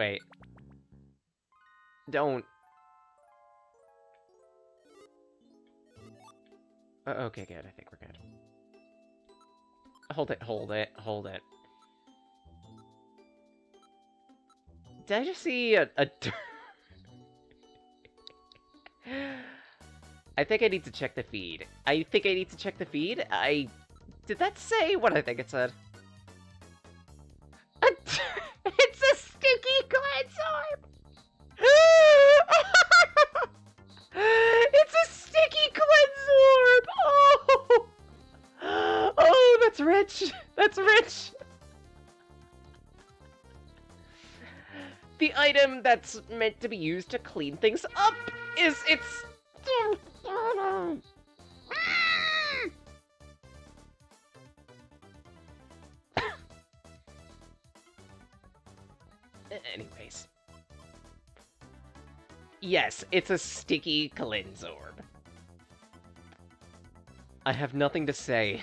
Wait. Don't. Okay, good. I think we're good. Hold it, hold it, hold it. Did I just see a I think I need to check the feed. Did that say what I think it said? It's a sticky cleanse orb! It's a sticky cleanse orb! Oh! Oh, that's rich! That's rich! The item that's meant to be used to clean things up it's... Anyways. Yes, it's a sticky cleanse orb. I have nothing to say.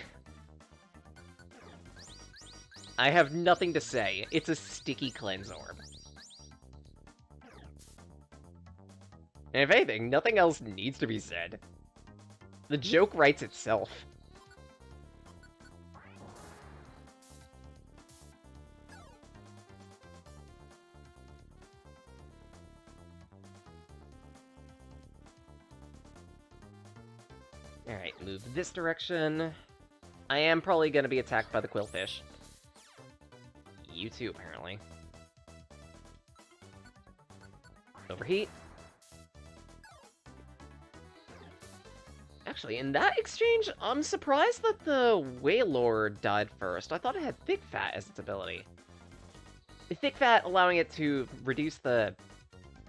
I have nothing to say. It's a sticky cleanse orb. And if anything, nothing else needs to be said. The joke writes itself. Alright, move this direction. I am probably gonna be attacked by the quillfish. You too, apparently. Overheat. Actually, in that exchange, I'm surprised that the Wailord died first. I thought it had Thick Fat as its ability. The Thick Fat allowing it to reduce the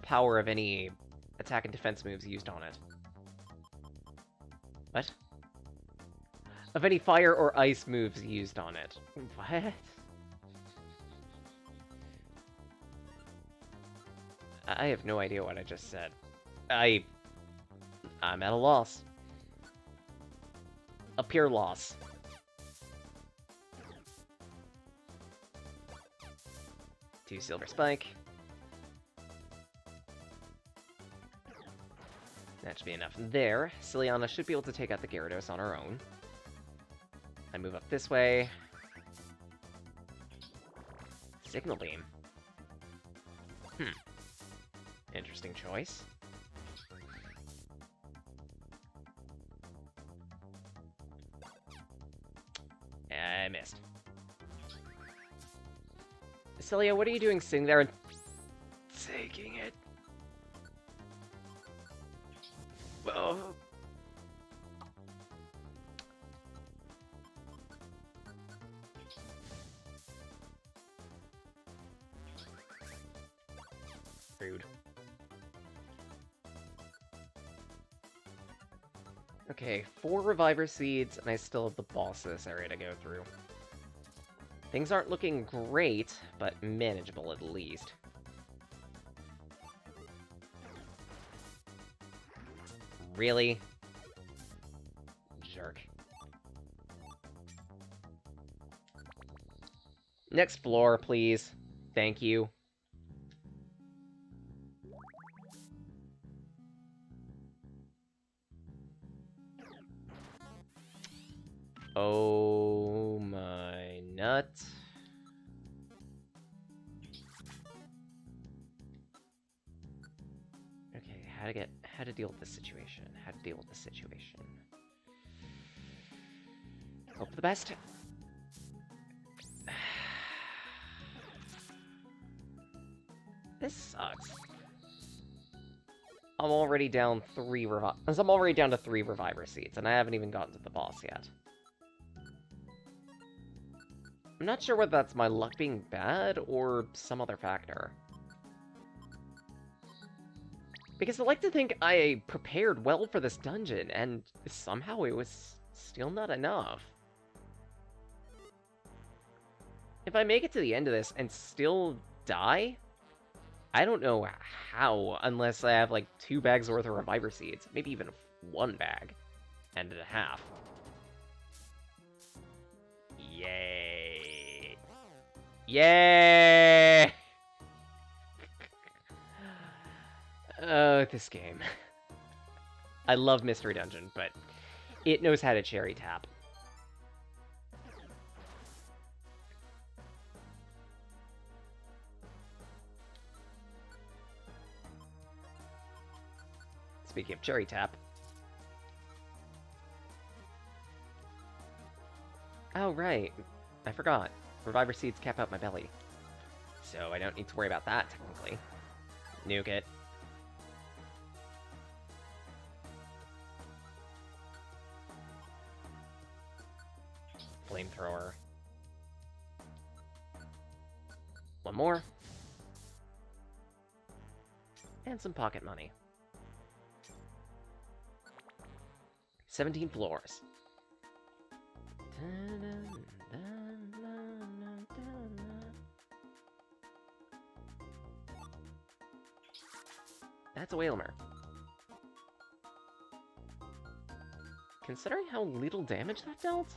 power of any attack and defense moves used on it. What? Of any fire or ice moves used on it. What? I have no idea what I just said. I'm at a loss. A pure loss. Two Silver Spike. That should be enough there. Ciliana should be able to take out the Gyarados on her own. I move up this way. Signal Beam. Interesting choice. I missed. Celia, what are you doing sitting there and taking it? Oh. Rude. Okay, 4 Reviver Seeds, and I still have the boss of this area to go through. Things aren't looking great, but manageable at least. Really? Jerk. Next floor, please. Thank you. Oh my nut. Okay, how to deal with this situation. Hope for the best. This sucks. I'm already down to 3 Reviver Seeds, and I haven't even gotten to the boss yet. I'm not sure whether that's my luck being bad or some other factor. Because I like to think I prepared well for this dungeon, and somehow it was still not enough. If I make it to the end of this and still die, I don't know how, unless I have like 2 bags worth of Reviver Seeds. Maybe even 1 bag. And a half. Yay. Yay! this game. I love Mystery Dungeon, but it knows how to cherry tap. Speaking of cherry tap. Oh, right. I forgot. Reviver seeds cap out my belly. So I don't need to worry about that, technically. Nuke it. Flamethrower. One more. And some pocket money. 17 floors. That's a Whalmer. Considering how little damage that dealt,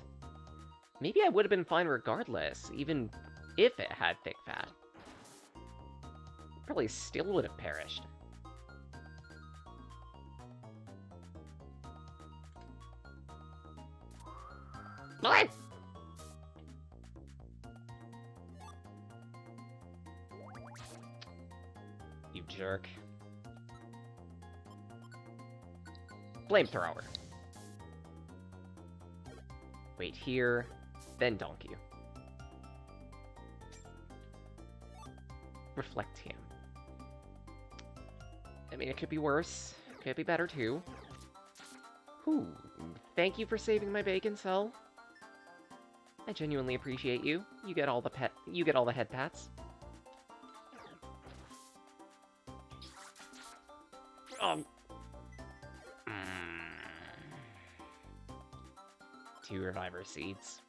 maybe I would have been fine regardless, even if it had thick fat. Probably still would have perished. What? You jerk. Flamethrower. Wait here, then donk you. Reflect him. I mean, it could be worse. Could be better too. Whew. Thank you for saving my bacon cell. I genuinely appreciate you. You get all the head pats. Two Reviver seeds.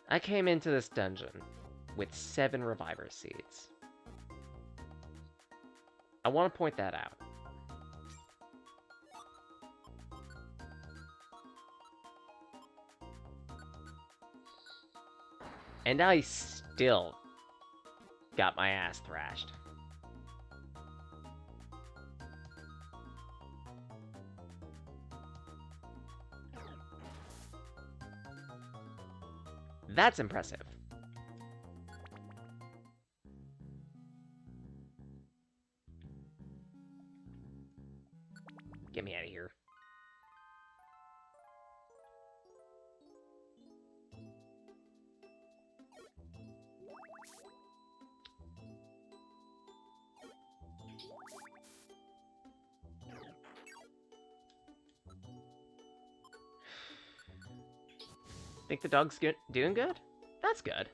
I came into this dungeon with 7 Reviver seeds. I want to point that out. And I still got my ass thrashed. That's impressive. Get me out of here. Think the dog's doing good? That's good.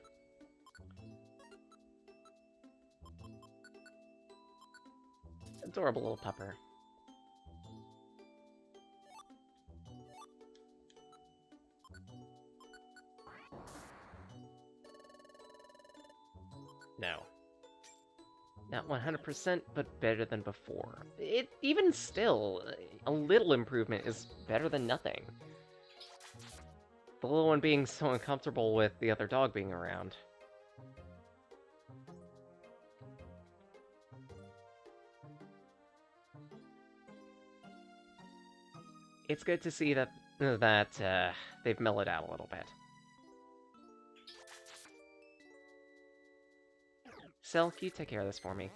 Adorable little pupper. No. Not 100%, but better than before. Even still, a little improvement is better than nothing. The little one being so uncomfortable with the other dog being around. It's good to see that they've mellowed out a little bit. Cell, can you take care of this for me?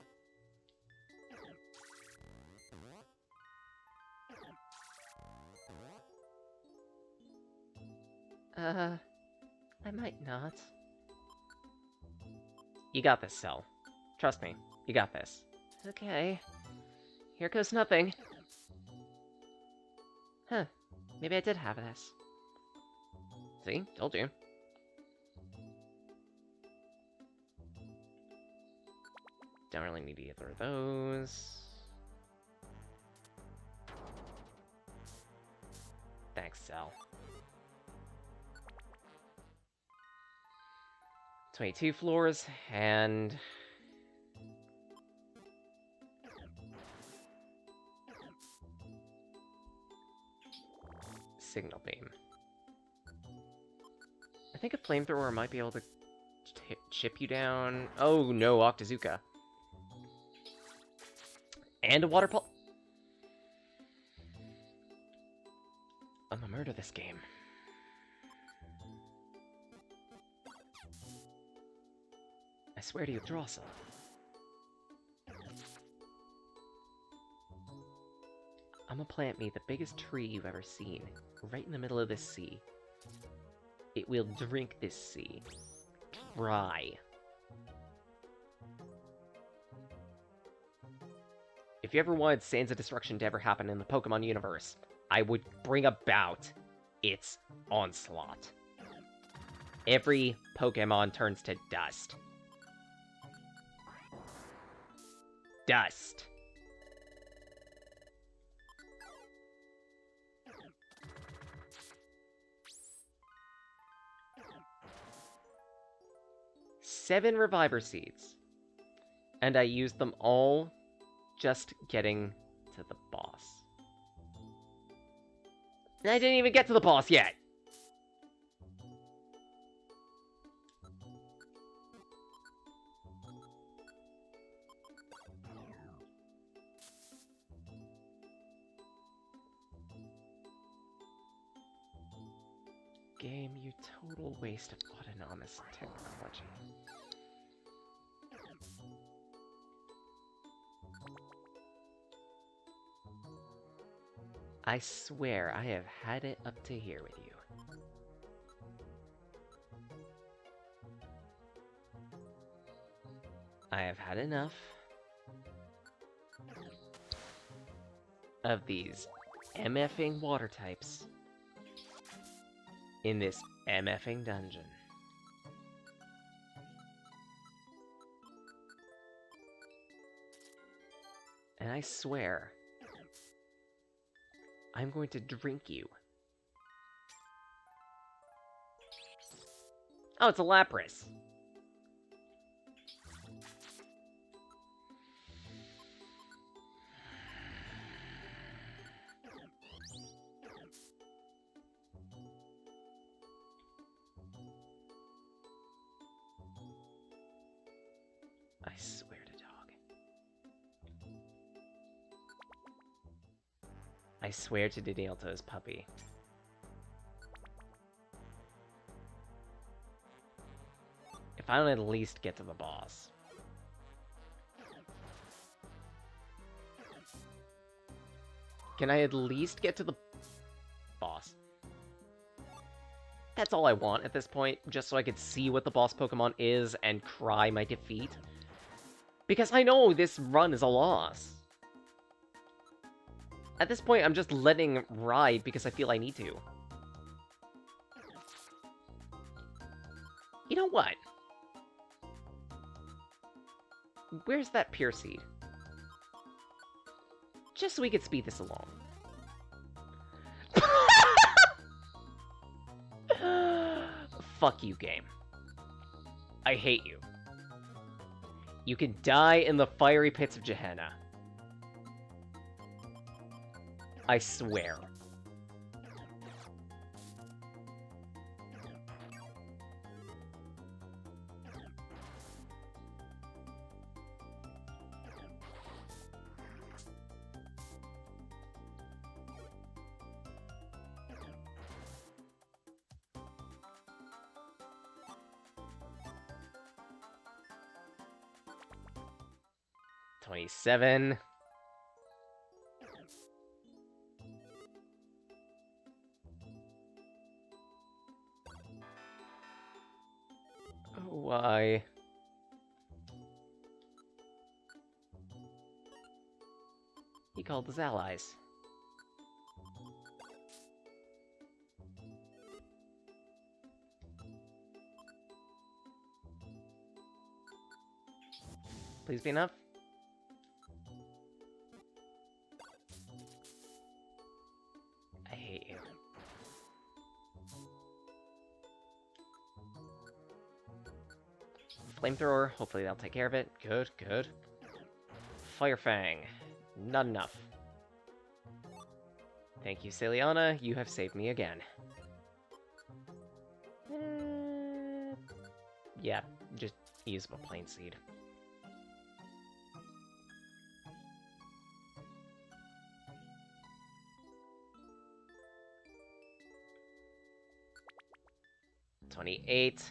I might not. You got this, Cell. Trust me, you got this. Okay. Here goes nothing. Huh. Maybe I did have this. See? Told you. Don't really need either of those. Thanks, Cell. 22 floors, and... Signal beam. I think a flamethrower might be able to chip you down. Oh no, Octazooka. And a water pulse. I'm gonna murder this game. I swear to you, draw some. I'm gonna plant me the biggest tree you've ever seen, right in the middle of this sea. It will drink this sea. Dry. If you ever wanted Sands of Destruction to ever happen in the Pokemon universe, I would bring about its onslaught. Every Pokemon turns to dust. Dust. Seven Reviver Seeds. And I used them all just getting to the boss. And I didn't even get to the boss yet! Game, you total waste of autonomous technology. I swear I have had it up to here with you. I have had enough of these MFing water types in this MFing dungeon. And I swear, I'm going to drink you. Oh, it's a Lapras. I swear to dog. I swear to Didalto's puppy. If I don't at least get to the boss. Can I at least get to the boss? That's all I want at this point, just so I could see what the boss Pokemon is and cry my defeat. Because I know this run is a loss. At this point, I'm just letting it ride because I feel I need to. You know what? Where's that Pure Seed? Just so we could speed this along. Fuck you, game. I hate you. You can die in the fiery pits of Gehenna. I swear. $27. Why? He called his allies. Please be enough. I hate you. Flamethrower, hopefully that'll take care of it. Good, good. Fire Fang. Not enough. Thank you, Celiana. You have saved me again. Yeah, just use a plain seed. $28.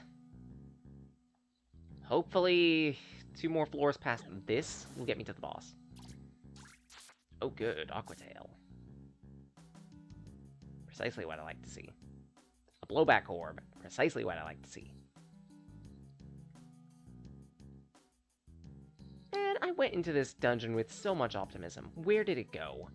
Hopefully, 2 more floors past this will get me to the boss. Oh good, Aquatail. Precisely what I like to see. A blowback orb. Precisely what I like to see. And I went into this dungeon with so much optimism. Where did it go?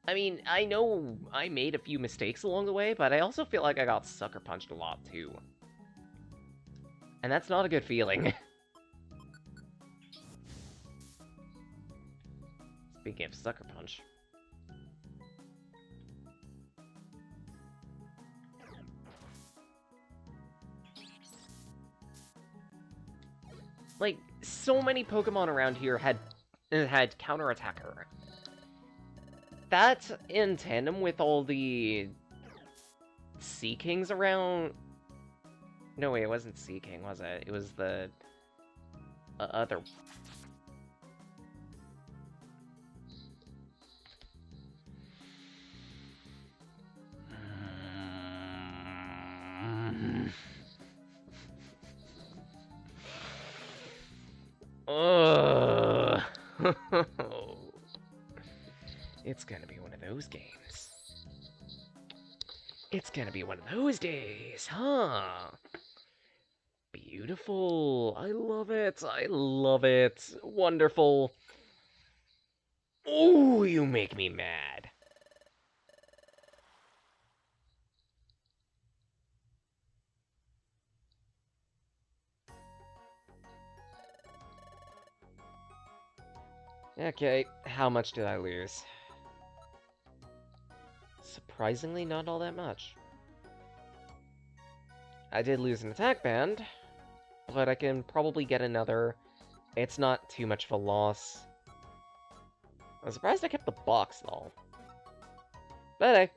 I mean, I know I made a few mistakes along the way, but I also feel like I got sucker punched a lot too. And that's not a good feeling. Speaking of sucker punch. Like, so many Pokemon around here had Counterattacker. That, in tandem with all the Sea Kings around... No, wait, it wasn't Sea King, was it? It was the other... Ugh. It's gonna be one of those games. It's gonna be one of those days, huh? Beautiful. I love it. I love it. Wonderful. Oh, you make me mad. Okay, how much did I lose? Surprisingly, not all that much. I did lose an attack band, but I can probably get another. It's not too much of a loss. I'm surprised I kept the box, though. But hey.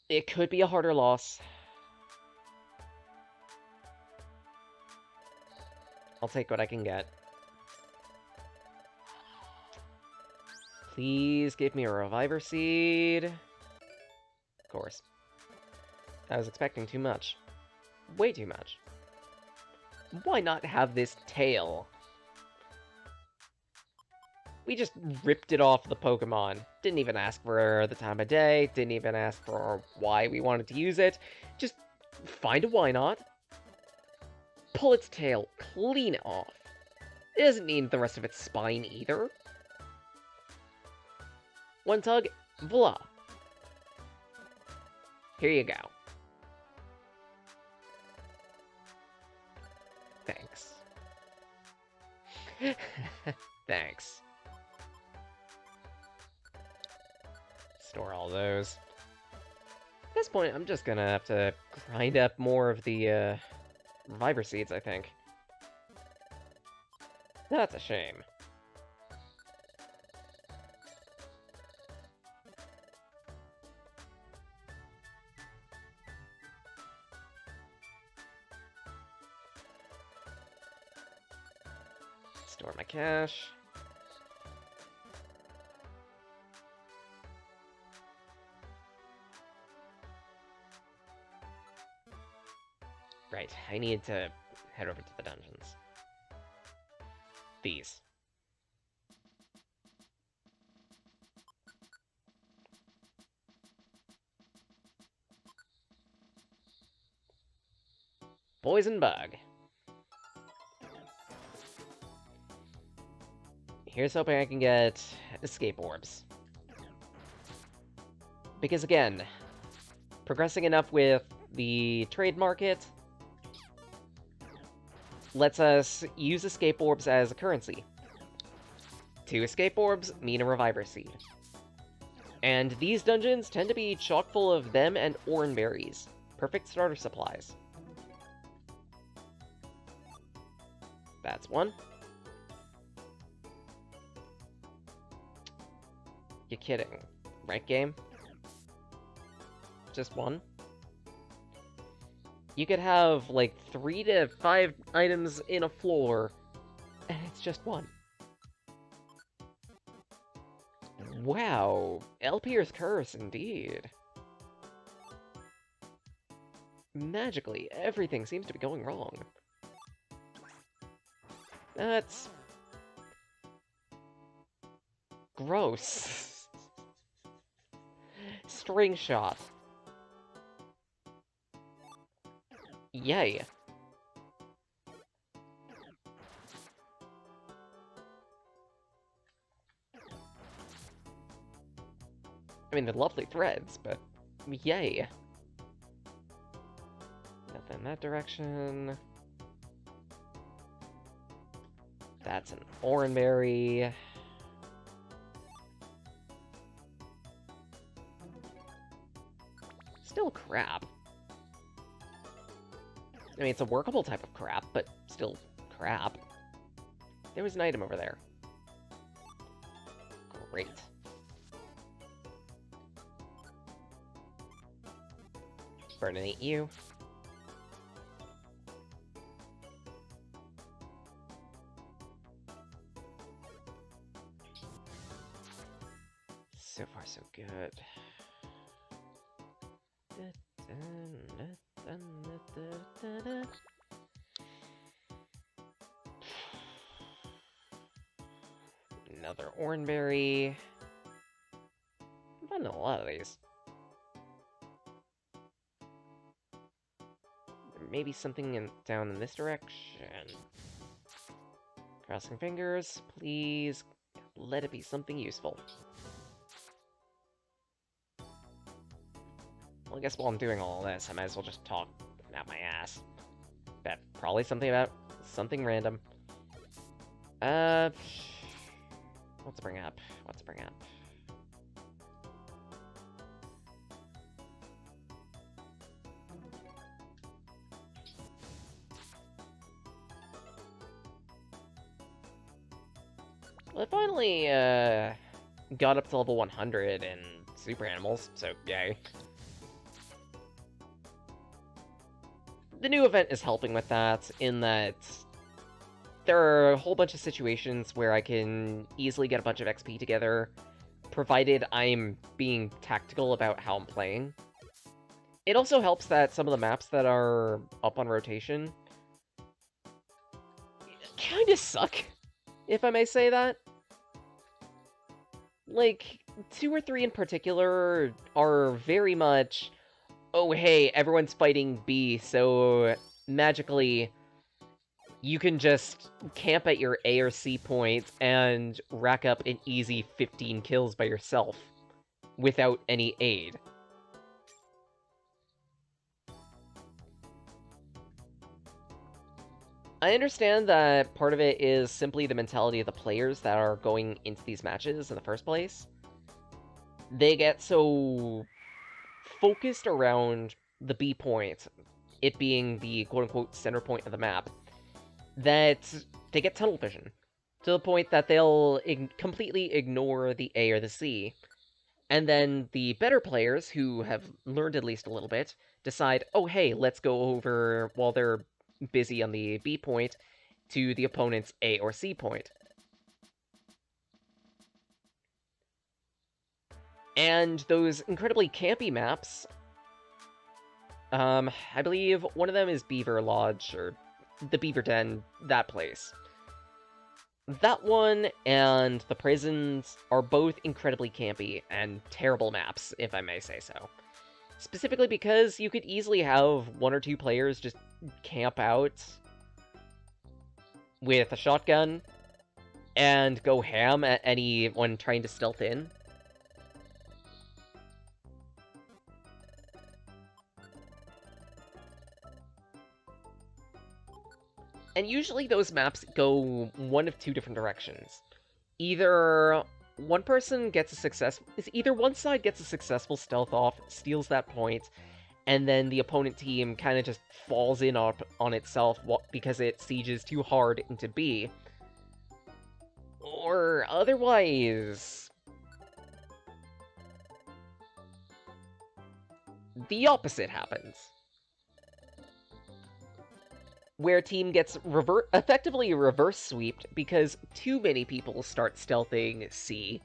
It could be a harder loss. I'll take what I can get. Please give me a Reviver Seed. Of course. I was expecting too much. Way too much. Why not have this tail? We just ripped it off the Pokemon. Didn't even ask for the time of day. Didn't even ask for why we wanted to use it. Just find a why not. Pull its tail. Clean it off. It doesn't need the rest of its spine either. One tug. Voila. Here you go. Thanks. Thanks. Store all those. At this point, I'm just gonna have to grind up more of the Reviver Seeds, I think. That's a shame. Store my cash. Right, I need to head over to the dungeons. These. Poison Bug. Here's hoping I can get Escape Orbs. Because again, progressing enough with the trade market lets us use Escape Orbs as a currency. 2 Escape Orbs mean a Reviver Seed. And these dungeons tend to be chock full of them and Oran Berries. Perfect starter supplies. That's one. You're kidding. Right, game? Just one? You could have, like, 3 to 5 items in a floor, and it's just one. Wow, Elpier's Curse, indeed. Magically, everything seems to be going wrong. That's... gross. String shot. Yay. I mean, they're lovely threads, but yay. Nothing in that direction. That's an oranberry. Still crap. I mean, it's a workable type of crap, but still crap. There was an item over there. Great. Burninate you. So far, so good. Another oranberry. I'm finding a lot of these. Maybe something down in this direction. Crossing fingers, please let it be something useful. Well, I guess while I'm doing all this, I might as well just talk out my ass. Bet probably something about something random. What to bring up? What to bring up? Well, I finally, got up to level 100 in Super Animals, so yay. The new event is helping with that, in that there are a whole bunch of situations where I can easily get a bunch of XP together, provided I'm being tactical about how I'm playing. It also helps that some of the maps that are up on rotation kinda suck, if I may say that. Like, 2 or 3 in particular are very much, oh hey, everyone's fighting B, so magically you can just camp at your A or C point and rack up an easy 15 kills by yourself without any aid. I understand that part of it is simply the mentality of the players that are going into these matches in the first place. They get so focused around the B point, it being the quote-unquote center point of the map, that they get tunnel vision, to the point that they'll completely ignore the A or the C. And then the better players, who have learned at least a little bit, decide, oh hey, let's go over, while they're busy on the B point, to the opponent's A or C point. And those incredibly campy maps, I believe one of them is Beaver Lodge, or the Beaver Den, that place. That one and the prisons are both incredibly campy and terrible maps, if I may say so. Specifically because you could easily have 1 or 2 players just camp out with a shotgun and go ham at anyone trying to stealth in. And usually those maps go one of 2 different directions. Either one side gets a successful stealth off, steals that point, and then the opponent team kind of just falls in on itself because it sieges too hard into B. Or otherwise, the opposite happens. where a team gets effectively reverse sweeped because too many people start stealthing C,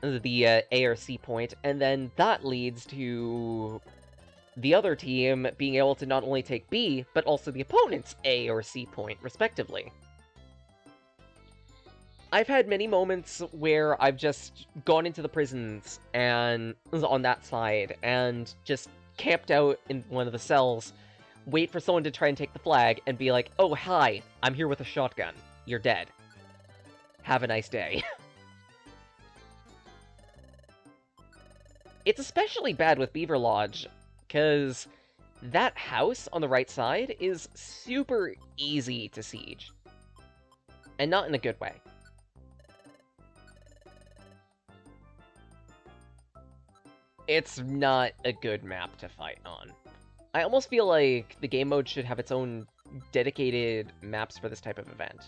the A or C point, and then that leads to the other team being able to not only take B, but also the opponent's A or C point, respectively. I've had many moments where I've just gone into the prisons and on that side and just camped out in one of the cells, wait for someone to try and take the flag, and be like, "Oh, hi, I'm here with a shotgun. You're dead. Have a nice day." It's especially bad with Beaver Lodge, because that house on the right side is super easy to siege. And not in a good way. It's not a good map to fight on. I almost feel like the game mode should have its own dedicated maps for this type of event.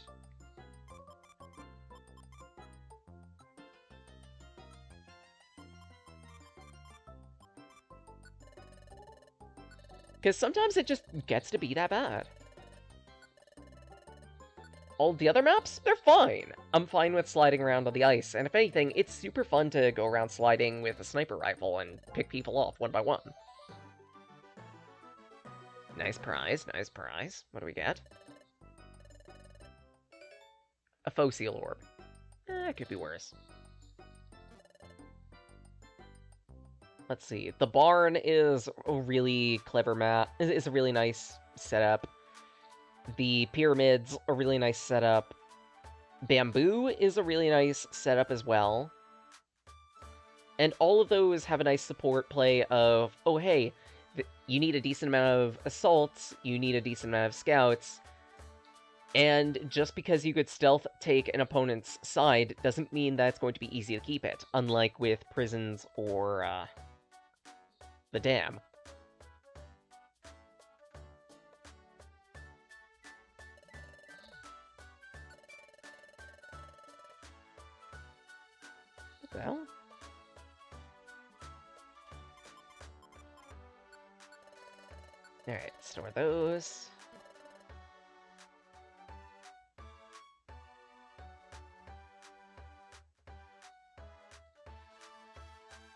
Because sometimes it just gets to be that bad. All the other maps, they're fine. I'm fine with sliding around on the ice, and if anything, it's super fun to go around sliding with a sniper rifle and pick people off one by one. Nice prize, nice prize. What do we get? A faux seal orb. It could be worse. Let's see. The barn is a really clever map. It's a really nice setup. The pyramids, a really nice setup. Bamboo is a really nice setup as well. And all of those have a nice support play of, oh hey, you need a decent amount of assaults, you need a decent amount of scouts, and just because you could stealth take an opponent's side doesn't mean that it's going to be easy to keep it, unlike with prisons or the dam. What the hell? Alright, store those.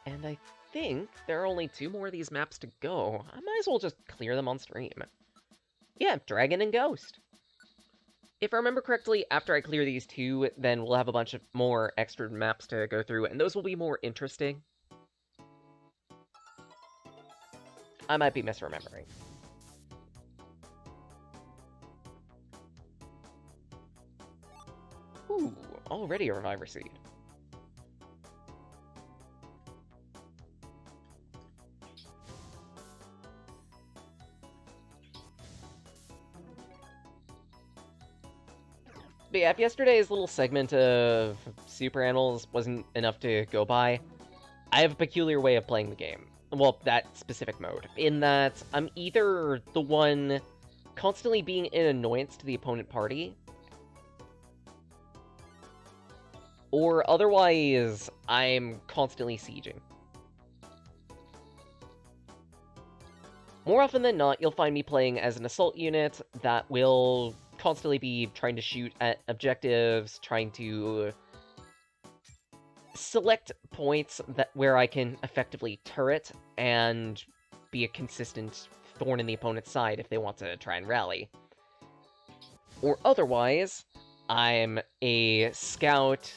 And I think there are only 2 more of these maps to go. I might as well just clear them on stream. Yeah, Dragon and Ghost. If I remember correctly, after I clear these 2, then we'll have a bunch of more extra maps to go through, and those will be more interesting. I might be misremembering. Ooh, already a Reviver Seed. But yeah, if yesterday's little segment of Super Animals wasn't enough to go by, I have a peculiar way of playing the game. Well, that specific mode. In that, I'm either the one constantly being an annoyance to the opponent party, or otherwise, I'm constantly sieging. More often than not, you'll find me playing as an assault unit that will constantly be trying to shoot at objectives, trying to select points where I can effectively turret and be a consistent thorn in the opponent's side if they want to try and rally. Or otherwise, I'm a scout,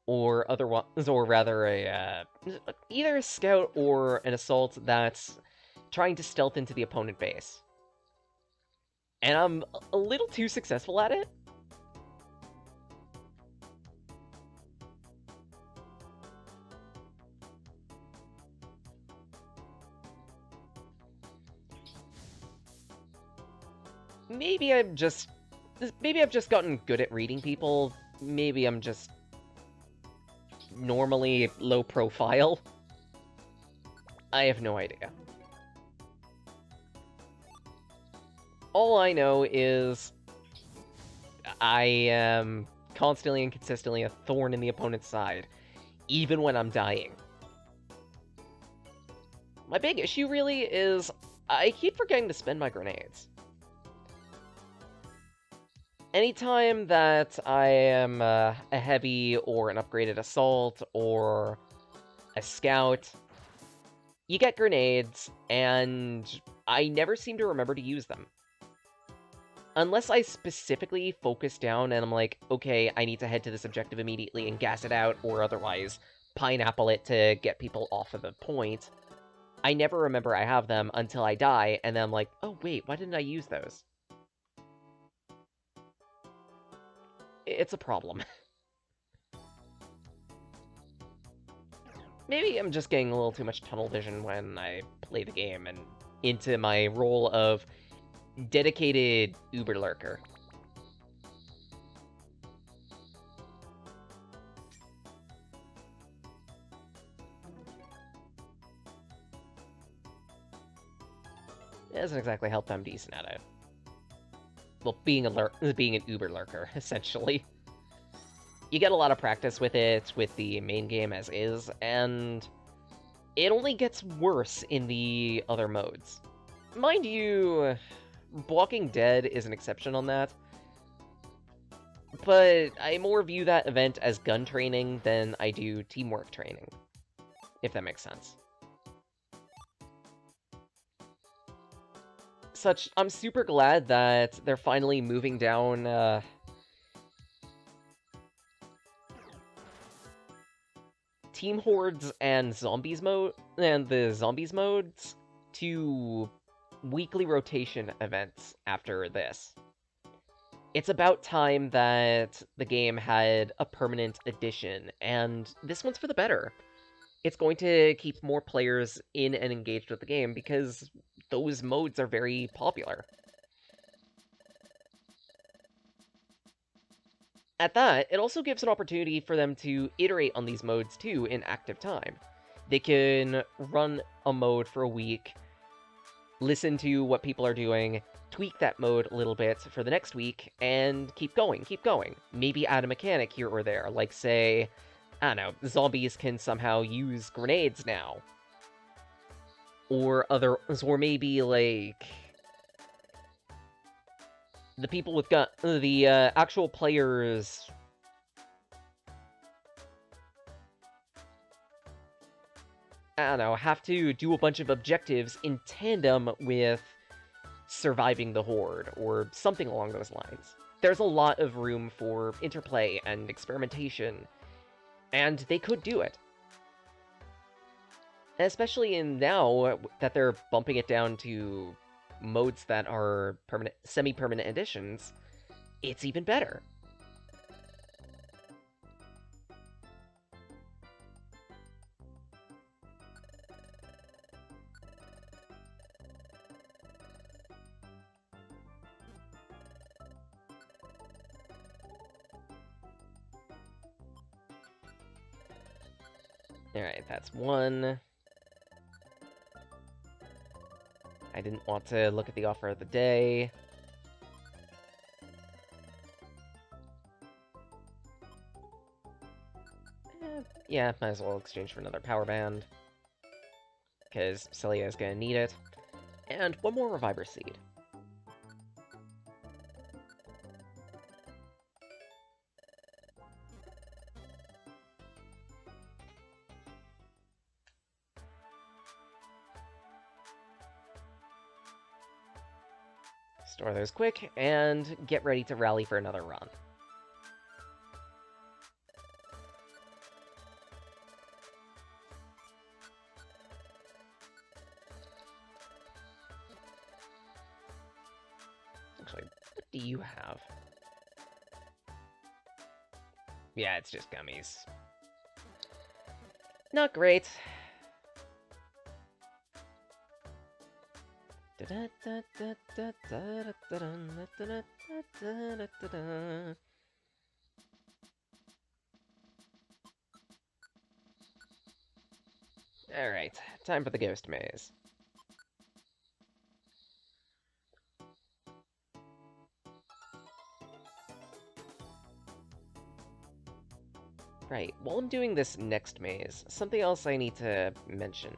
or otherwise, or rather either a scout or an assault that's trying to stealth into the opponent base. And I'm a little too successful at it. Maybe I've just gotten good at reading people. Maybe I'm just normally low profile. I have no idea. All I know is I am constantly and consistently a thorn in the opponent's side, even when I'm dying. My big issue really is I keep forgetting to spend my grenades. Anytime that I am a heavy or an upgraded assault or a scout, you get grenades, and I never seem to remember to use them. Unless I specifically focus down and I'm like, okay, I need to head to this objective immediately and gas it out, or otherwise pineapple it to get people off of the point, I never remember I have them until I die, and then I'm like, oh wait, why didn't I use those? It's a problem. Maybe I'm just getting a little too much tunnel vision when I play the game and into my role of dedicated Uber lurker. It doesn't exactly help that I'm decent at it. Well, being an Uber lurker, essentially. You get a lot of practice with it with the main game as is, and it only gets worse in the other modes. Mind you, Walking Dead is an exception on that, but I more view that event as gun training than I do teamwork training, if that makes sense. I'm super glad that they're finally moving down Team Hordes and Zombies mode and the Zombies modes to weekly rotation events after this. It's about time that the game had a permanent addition, and this one's for the better. It's going to keep more players in and engaged with the game because those modes are very popular. At that, it also gives an opportunity for them to iterate on these modes too in active time. They can run a mode for a week, listen to what people are doing, tweak that mode a little bit for the next week, and keep going, keep going. Maybe add a mechanic here or there, like say, I don't know, zombies can somehow use grenades now. Or maybe like the people with the actual players. I don't know, have to do a bunch of objectives in tandem with surviving the horde, or something along those lines. There's a lot of room for interplay and experimentation, and they could do it. Especially in now that they're bumping it down to modes that are semi-permanent additions, it's even better. Alright, that's one. I didn't want to look at the offer of the day. Yeah, might as well exchange for another power band, because Celia is gonna need it. And one more Reviver Seed. Store those quick, and get ready to rally for another run. Actually, what do you have? Yeah, it's just gummies. Not great. Alright, time for the Ghost Maze. Right, while I'm doing this next maze, something else I need to mention.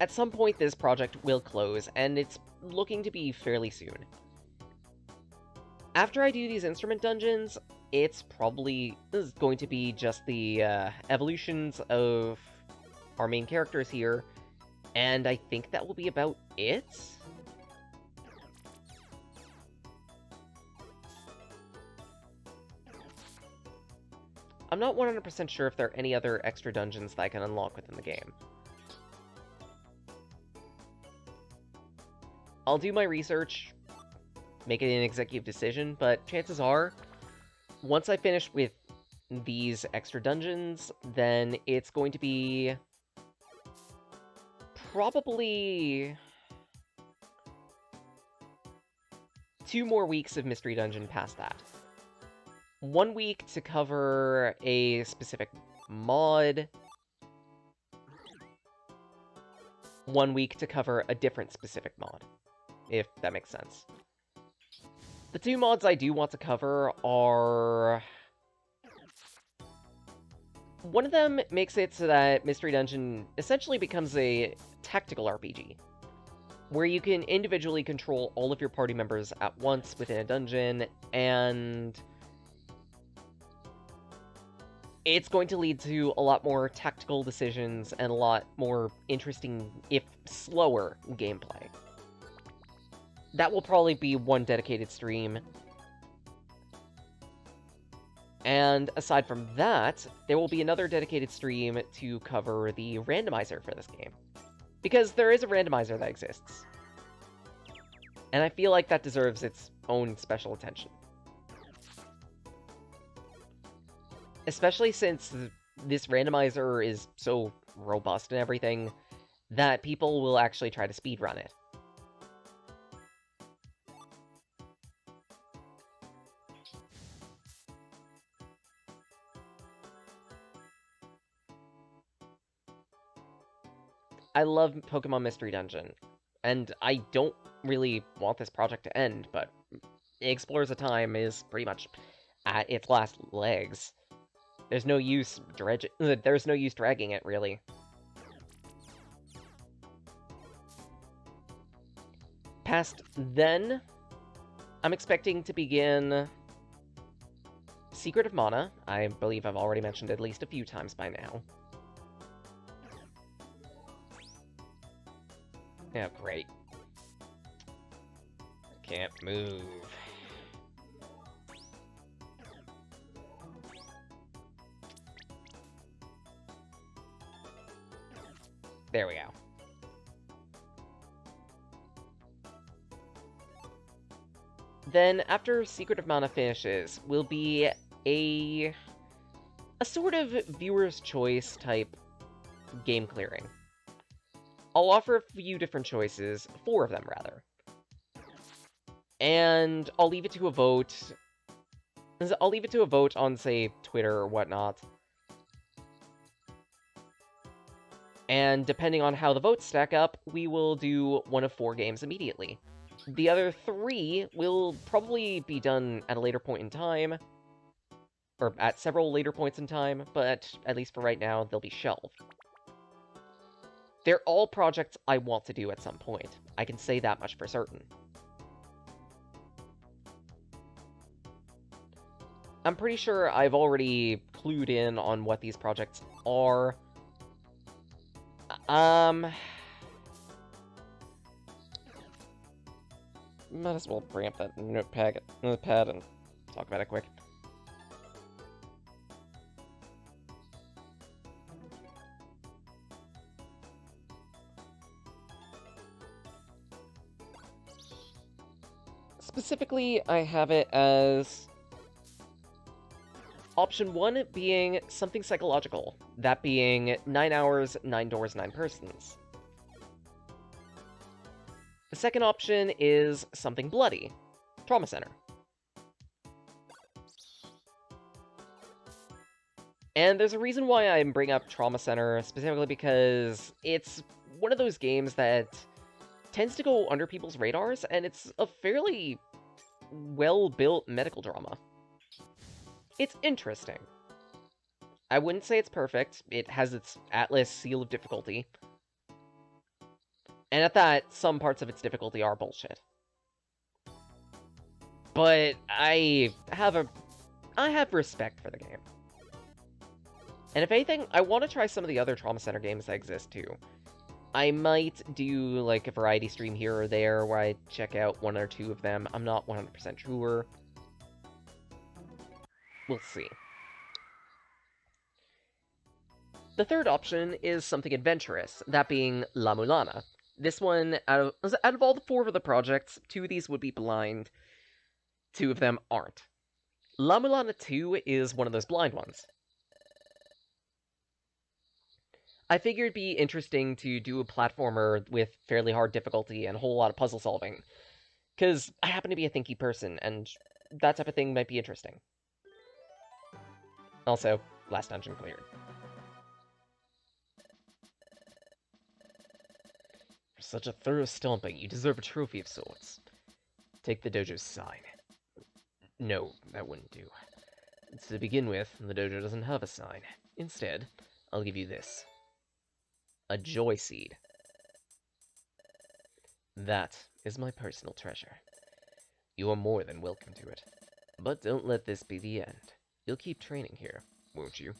At some point this project will close, and it's looking to be fairly soon. After I do these instrument dungeons, it's probably going to be just the evolutions of our main characters here, and I think that will be about it. I'm not 100% sure if there are any other extra dungeons that I can unlock within the game. I'll do my research, make it an executive decision, but chances are, once I finish with these extra dungeons, then it's going to be probably 2 more weeks of Mystery Dungeon past that. 1 week to cover a specific mod, 1 week to cover a different specific mod, if that makes sense. The 2 mods I do want to cover are... One of them makes it so that Mystery Dungeon essentially becomes a tactical RPG, where you can individually control all of your party members at once within a dungeon, and it's going to lead to a lot more tactical decisions and a lot more interesting, if slower, gameplay. That will probably be one dedicated stream. And aside from that, there will be another dedicated stream to cover the randomizer for this game. Because there is a randomizer that exists. And I feel like that deserves its own special attention. Especially since this randomizer is so robust and everything, that people will actually try to speedrun it. I love Pokemon Mystery Dungeon, and I don't really want this project to end, but Explorers of Time is pretty much at its last legs. There's no use dragging it, really. Past then, I'm expecting to begin Secret of Mana. I believe I've already mentioned it at least a few times by now. Oh, great. I can't move. There we go. Then, after Secret of Mana finishes, will be a sort of viewer's choice type game clearing. I'll offer a few different choices, 4 of them rather. And I'll leave it to a vote. I'll leave it to a vote on, say, Twitter or whatnot. And depending on how the votes stack up, we will do one of 4 games immediately. The other 3 will probably be done at a later point in time, or at several later points in time, but at least for right now, they'll be shelved. They're all projects I want to do at some point. I can say that much for certain. I'm pretty sure I've already clued in on what these projects are. Might as well bring up that notepad and talk about it quick. Specifically, I have it as option 1 being something psychological, that being 9 hours, 9 doors, 9 persons. The second option is something bloody, Trauma Center. And there's a reason why I bring up Trauma Center, specifically because it's one of those games that tends to go under people's radars, and it's a fairly well-built medical drama. It's interesting. I wouldn't say it's perfect. It has its Atlas seal of difficulty. And at that, some parts of its difficulty are bullshit. But I have respect for the game. And if anything, I want to try some of the other Trauma Center games that exist too. I might do like a variety stream here or there where I check out one or two of them. I'm not 100% sure. We'll see. The third option is something adventurous, that being La Mulana. This one, out of all the four of the projects, two of these would be blind, two of them aren't. La Mulana 2 is one of those blind ones. I figured it'd be interesting to do a platformer with fairly hard difficulty and a whole lot of puzzle solving, because I happen to be a thinky person, and that type of thing might be interesting. Also, last dungeon cleared. For such a thorough stomping, you deserve a trophy of sorts. Take the dojo's sign. No, that wouldn't do. To begin with, the dojo doesn't have a sign. Instead, I'll give you this. A joy seed. That is my personal treasure. You are more than welcome to it. But don't let this be the end. You'll keep training here, won't you?